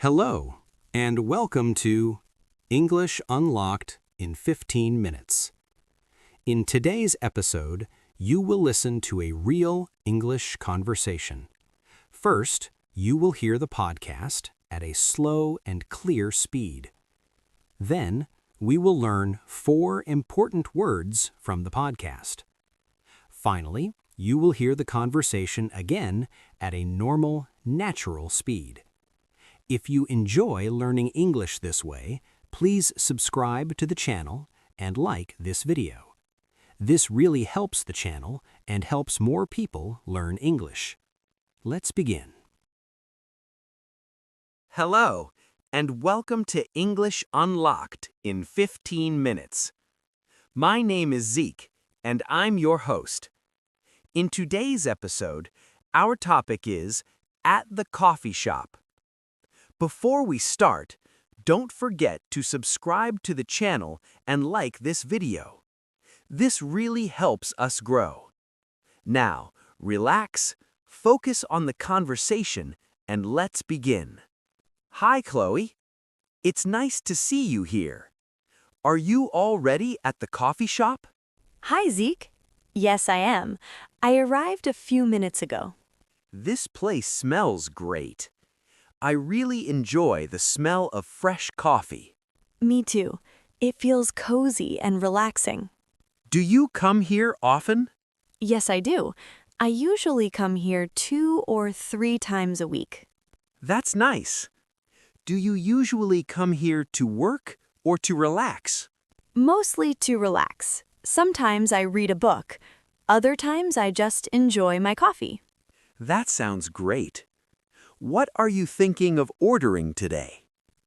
Hello, and welcome to English Unlocked in 15 Minutes. In today's episode, you will listen to a real English conversation. First, you will hear the podcast at a slow and clear speed. Then, we will learn 4 important words from the podcast. Finally, you will hear the conversation again at a normal, natural speed. If you enjoy learning English this way, please subscribe to the channel and like this video. This really helps the channel and helps more people learn English. Let's begin. Hello, and welcome to English Unlocked in 15 Minutes. My name is Zeke, and I'm your host. In today's episode, our topic is At the Coffee Shop. Before we start, don't forget to subscribe to the channel and like this video. This really helps us grow. Now, relax, focus on the conversation, and let's begin. Hi, Chloe. It's nice to see you here. Are you already at the coffee shop? Hi, Zeke. Yes, I am. I arrived a few minutes ago. This place smells great. I really enjoy the smell of fresh coffee. Me too. It feels cozy and relaxing. Do you come here often? Yes, I do. I usually come here 2 or 3 times a week. That's nice. Do you usually come here to work or to relax? Mostly to relax. Sometimes I read a book. Other times I just enjoy my coffee. That sounds great. What are you thinking of ordering today?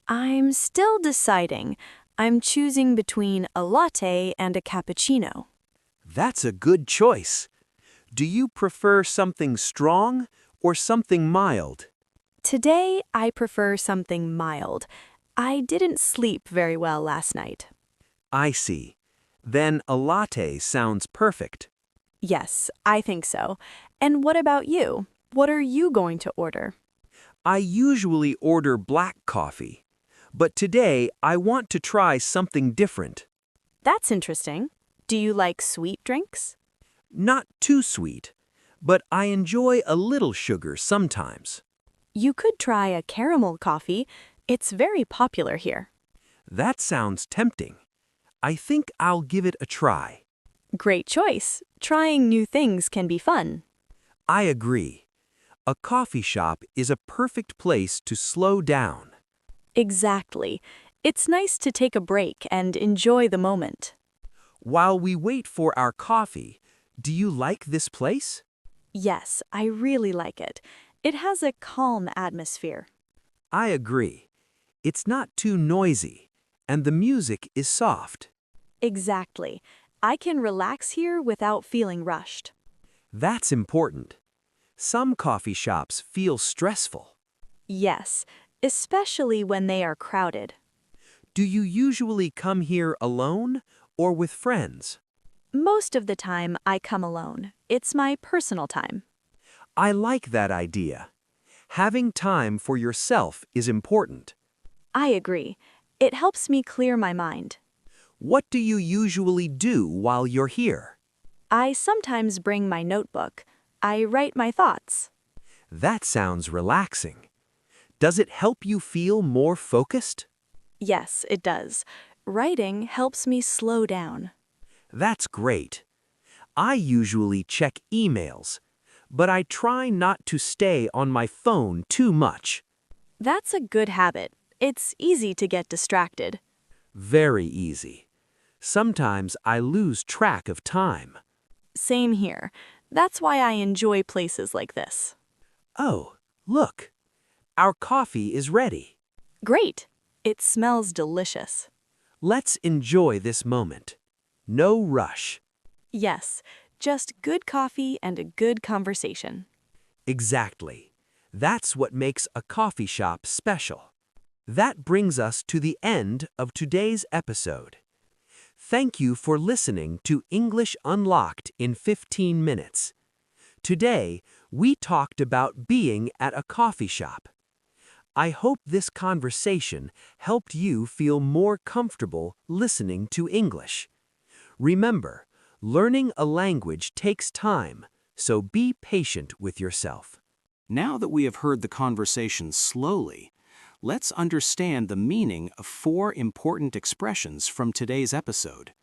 I'm still deciding. I'm choosing between a latte and a cappuccino. That's a good choice. Do you prefer something strong or something mild? Today, I prefer something mild. I didn't sleep very well last night. I see. Then a latte sounds perfect. Yes, I think so. And what about you? What are you going to order? I usually order black coffee, but today I want to try something different. That's interesting. Do you like sweet drinks? Not too sweet, but I enjoy a little sugar sometimes. You could try a caramel coffee. It's very popular here. That sounds tempting. I think I'll give it a try. Great choice. Trying new things can be fun. I agree. A coffee shop is a perfect place to slow down. Exactly. It's nice to take a break and enjoy the moment. While we wait for our coffee, do you like this place? Yes, I really like it. It has a calm atmosphere. I agree. It's not too noisy, and the music is soft. Exactly. I can relax here without feeling rushed. That's important. Some coffee shops feel stressful. Yes, especially when they are crowded. Do you usually come here alone or with friends? Most of the time, I come alone. It's my personal time. I like that idea. Having time for yourself is important. I agree. It helps me clear my mind. What do you usually do while you're here? I sometimes bring my notebook. I write my thoughts. That sounds relaxing. Does it help you feel more focused? Yes, it does. Writing helps me slow down. That's great. I usually check emails, but I try not to stay on my phone too much. That's a good habit. It's easy to get distracted. Very easy. Sometimes I lose track of time. Same here. That's why I enjoy places like this. Oh, look. Our coffee is ready. Great. It smells delicious. Let's enjoy this moment. No rush. Yes, just good coffee and a good conversation. Exactly. That's what makes a coffee shop special. That brings us to the end of today's episode. Thank you for listening to English Unlocked in 15 Minutes. Today, we talked about being at a coffee shop. I hope this conversation helped you feel more comfortable listening to English. Remember, learning a language takes time, so be patient with yourself. Now that we have heard the conversation slowly, let's understand the meaning of 4 important expressions from today's episode.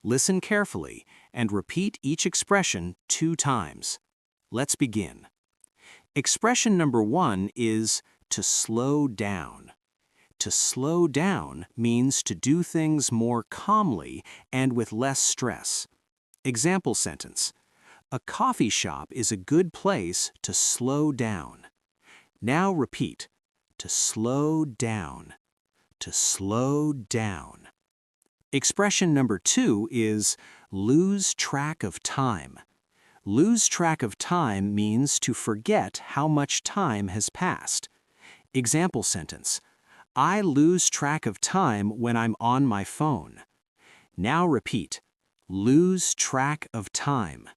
Listen carefully and repeat each expression 2 times. Let's begin. Expression number 1 is to slow down. To slow down means to do things more calmly and with less stress. Example sentence: a coffee shop is a good place to slow down. Now repeat: to slow down. To slow down. Expression number 2 is lose track of time. Lose track of time means to forget how much time has passed. Example sentence: I lose track of time when I'm on my phone. Now repeat: lose track of time.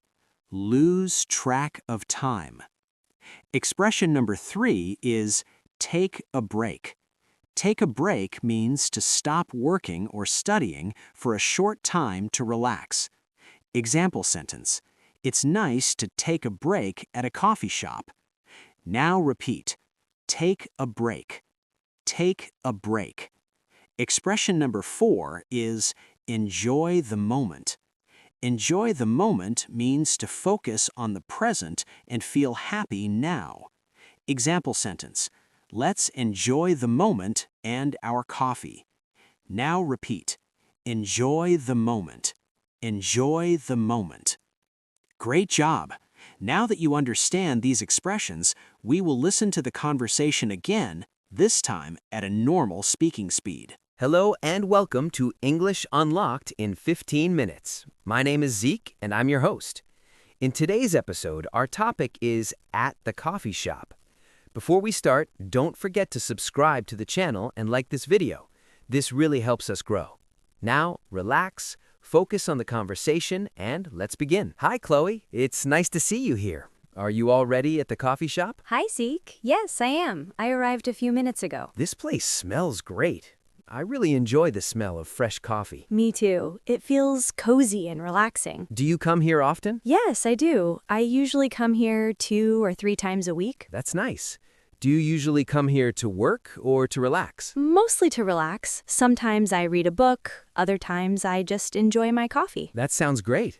Lose track of time. Expression number 3 is take a break. Take a break means to stop working or studying for a short time to relax. Example sentence: it's nice to take a break at a coffee shop. Now repeat: take a break. Take a break. Expression number 4 is enjoy the moment. Enjoy the moment means to focus on the present and feel happy now. Example sentence: let's enjoy the moment and our coffee. Now repeat: enjoy the moment. Enjoy the moment. Great job! Now that you understand these expressions, we will listen to the conversation again, this time at a normal speaking speed. Hello and welcome to English Unlocked in 15 minutes. My name is Zeke and I'm your host. In today's episode, our topic is at the coffee shop. Before we start, don't forget to subscribe to the channel and like this video. This really helps us grow. Now, relax, focus on the conversation, and let's begin. Hi, Chloe. It's nice to see you here. Are you already at the coffee shop? Hi, Zeke. Yes, I am. I arrived a few minutes ago. This place smells great. I really enjoy the smell of fresh coffee. Me too. It feels cozy and relaxing. Do you come here often? Yes, I do. I usually come here 2 or 3 times a week. That's nice. Do you usually come here to work or to relax? Mostly to relax. Sometimes I read a book. Other times I just enjoy my coffee. That sounds great.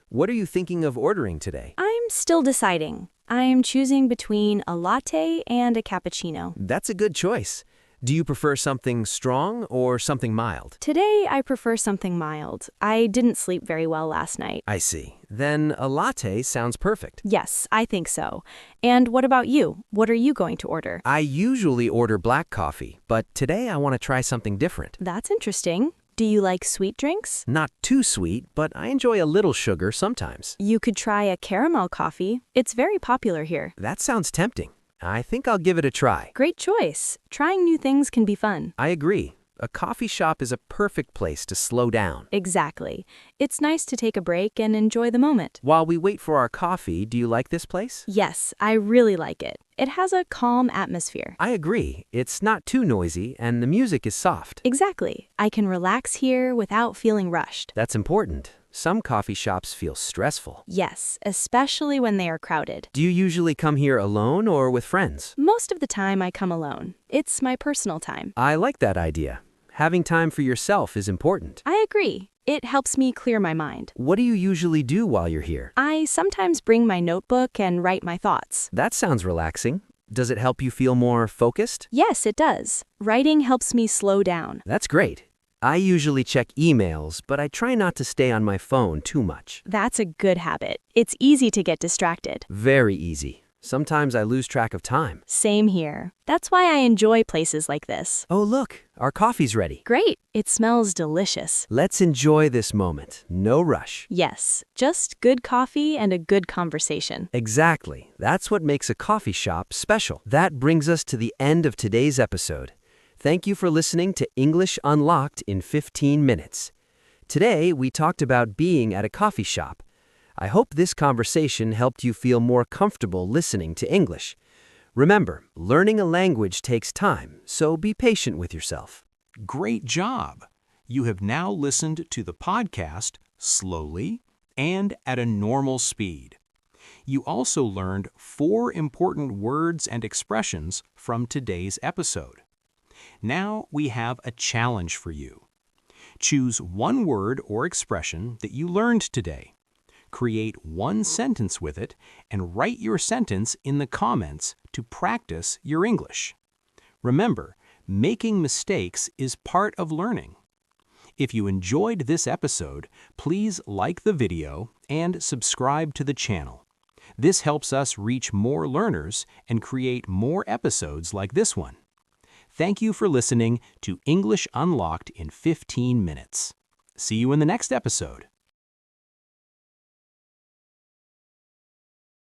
What are you thinking of ordering today? I'm still deciding. I'm choosing between a latte and a cappuccino. That's a good choice. Do you prefer something strong or something mild? Today, I prefer something mild. I didn't sleep very well last night. I see. Then a latte sounds perfect. Yes, I think so. And what about you? What are you going to order? I usually order black coffee, but today I want to try something different. That's interesting. Do you like sweet drinks? Not too sweet, but I enjoy a little sugar sometimes. You could try a caramel coffee. It's very popular here. That sounds tempting. I think I'll give it a try. Great choice. Trying new things can be fun. I agree. A coffee shop is a perfect place to slow down. Exactly. It's nice to take a break and enjoy the moment. While we wait for our coffee, do you like this place? Yes, I really like it. It has a calm atmosphere. I agree. It's not too noisy and the music is soft. Exactly. I can relax here without feeling rushed. That's important. Some coffee shops feel stressful. Yes, especially when they are crowded. Do you usually come here alone or with friends? Most of the time I come alone. It's my personal time. I like that idea. Having time for yourself is important. I agree. It helps me clear my mind. What do you usually do while you're here? I sometimes bring my notebook and write my thoughts. That sounds relaxing. Does it help you feel more focused? Yes, it does. Writing helps me slow down. That's great. I usually check emails, but I try not to stay on my phone too much. That's a good habit. It's easy to get distracted. Very easy. Sometimes I lose track of time. Same here. That's why I enjoy places like this. Oh, look, our coffee's ready. Great. It smells delicious. Let's enjoy this moment. No rush. Yes, just good coffee and a good conversation. Exactly. That's what makes a coffee shop special. That brings us to the end of today's episode. Thank you for listening to English Unlocked in 15 minutes. Today, we talked about being at a coffee shop. I hope this conversation helped you feel more comfortable listening to English. Remember, learning a language takes time, so be patient with yourself. Great job! You have now listened to the podcast slowly and at a normal speed. You also learned 4 important words and expressions from today's episode. Now we have a challenge for you. Choose one word or expression that you learned today. Create one sentence with it and write your sentence in the comments to practice your English. Remember, making mistakes is part of learning. If you enjoyed this episode, please like the video and subscribe to the channel. This helps us reach more learners and create more episodes like this one. Thank you for listening to English Unlocked in 15 Minutes. See you in the next episode.